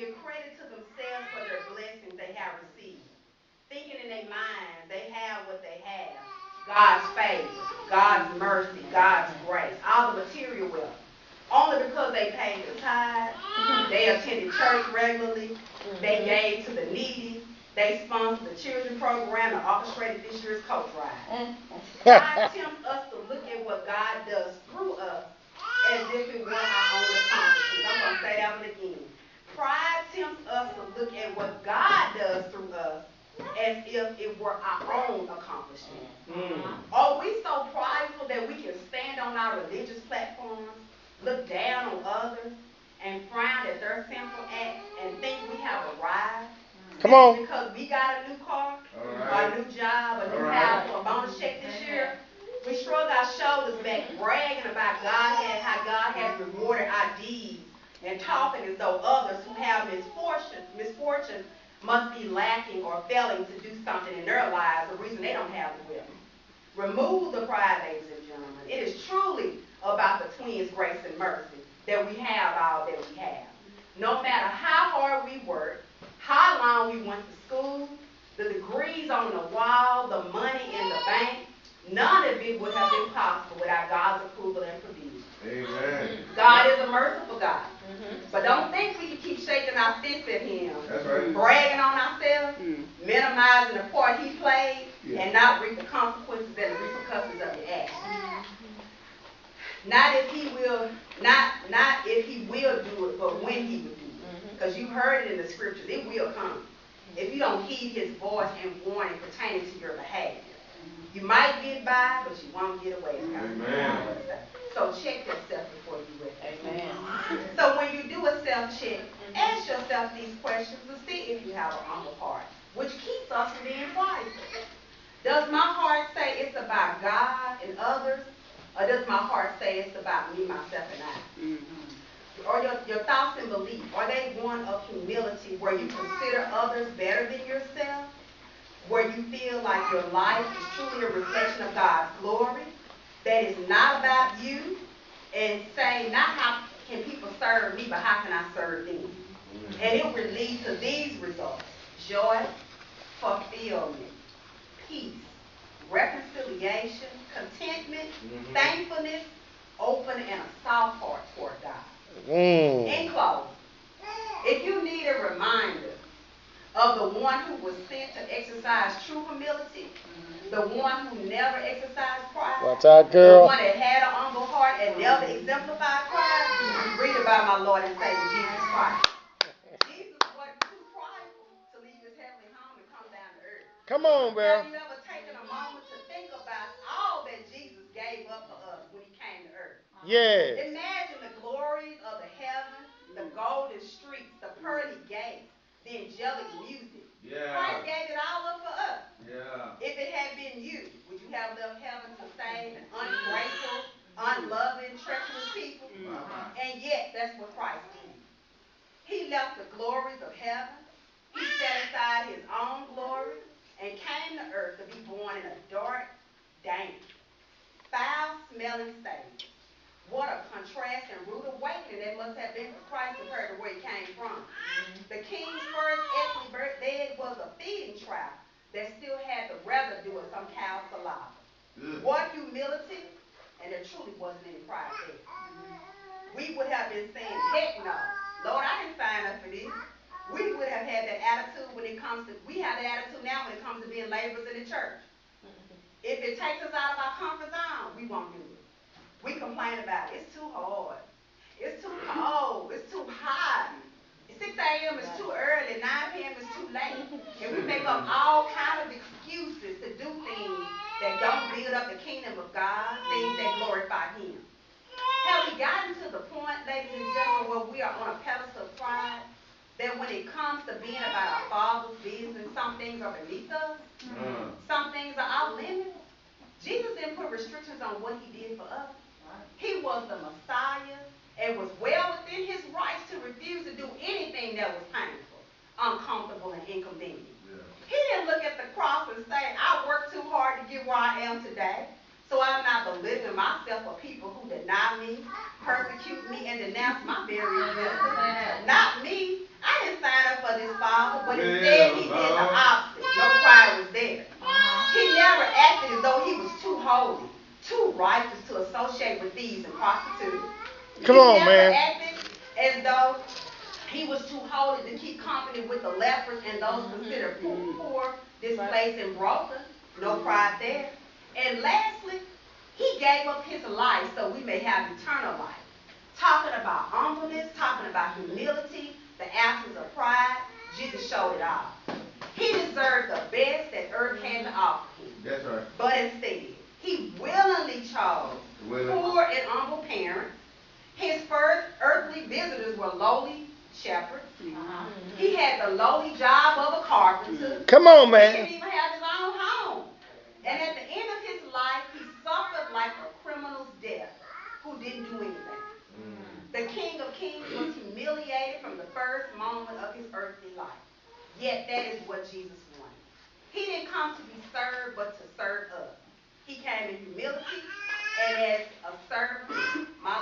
give credit to themselves for their blessings they have received. Thinking in their minds they have what they have. God's favor, God's mercy, God's grace, all the material wealth. Only because they paid the tithe, they attended church regularly, they gave to the needy, they sponsored the children program and orchestrated this year's coach ride. God tempts us to look at what God does through us as if it were our own accomplishments. I'm going to say that one again. Pride tempts us to look at what God does through us as if it were our own accomplishment. Are we so prideful that we can stand on our religious platforms, look down on others, and frown at their sinful acts and think we have arrived? Come on. Because we got a new car, a new job, a new house, or a bonus check this year, we shrug our shoulders back, bragging about God and how God has rewarded our deeds, and talking as though others who have misfortune must be lacking or failing to do something in their lives, the reason they don't have the wealth. Remove the pride, ladies and gentlemen. It is truly about the twins' grace and mercy that we have all that we have. No matter how hard we work, how long we went to school, the degrees on the wall, the money in the bank, none of it would have been possible without God's approval and provision. Amen. God is a merciful God. But don't think we can keep shaking our fists at him, That's right. bragging on ourselves, minimizing the part he played, and not reap the consequences and the repercussions of your actions. Not if he will do it, but when he will do it. Because you heard it in the scriptures, it will come. If you don't heed his voice and warning pertaining to your behavior. You might get by, but you won't get away. Amen. So check yourself before you wreck. Amen. So when you do a self-check, ask yourself these questions to see if you have an humble heart, which keeps us from being prideful. Does my heart say it's about God and others, or does my heart say it's about me, myself, and I? Or your thoughts and beliefs, are they one of humility where you consider others better than yourself? Where you feel like your life is truly a reflection of God's glory, that is not about you, and say, not how can people serve me, but how can I serve them? And it will lead to these results: joy, fulfillment, peace, reconciliation, contentment, thankfulness, open and a soft heart toward God. In closing, if you need a reminder of the one who was sent to exercise true humility, the one who never exercised pride, Watch out, girl. the one that had an humble heart and never exemplified pride, read about my Lord and Savior Jesus Christ. Jesus wasn't too prideful to leave his heavenly home and come down to earth. Come on, girl. Have you ever taken a moment to think about all that Jesus gave up for us when he came to earth? Yes. Imagine the glories of the heaven, the golden streets, the pearly gates, the angelic music. Yeah. Christ gave it all up for us. Yeah. If it had been you, would you have left heaven to save an ungrateful, unloving, treacherous people? And yet, that's what Christ did. He left the glories of heaven. He set aside his own glory and came to earth to be born in a dark, dank, foul-smelling state. What a contrast and rude awakening that must have been for Christ compared to where he came from. The king's first earthly bed was a feeding trough that still had the residue of some cow's saliva. What humility, and there truly wasn't any pride there. We would have been saying, heck no. Lord, I didn't sign up for this. We would have had that attitude when it comes to, we have that attitude now when it comes to being laborers in the church. If it takes us out of our comfort zone, we won't do it. We complain about it. It's too hard. It's too cold. It's too hot. 6 a.m. is too early. 9 p.m. is too late. And we make up all kinds of excuses to do things that don't build up the kingdom of God, things that glorify him. Have we gotten to the point, ladies and gentlemen, where we are on a pedestal of pride, that when it comes to being about our Father's business, some things are beneath us, some things are out limits? Jesus didn't put restrictions on what he did for us. He was the Messiah and was well within his rights to refuse to do anything that was painful, uncomfortable, and inconvenient. He didn't look at the cross and say, I worked too hard to get where I am today, so I'm not belittling myself for people who deny me, persecute me, and denounce my very existence. Not me. I didn't Come on, never man. acted as though he was too holy to keep company with the lepers and those considered poor, displaced, and broken. No pride there. And lastly, he gave up his life so we may have eternal life. Talking about humbleness, talking about humility, the absence of pride, Jesus showed it all. He deserved the best that earth had to offer him. That's right. But instead, he willingly chose poor and humble parents. His first earthly visitors were lowly shepherds. He had the lowly job of a carpenter. Come on, He man. didn't even have his own home. And at the end of his life, he suffered like a criminal's death who didn't do anything. The King of Kings was humiliated from the first moment of his earthly life. Yet that is what Jesus wanted. He didn't come to be served, but to serve us. He came in humility, and as a servant, my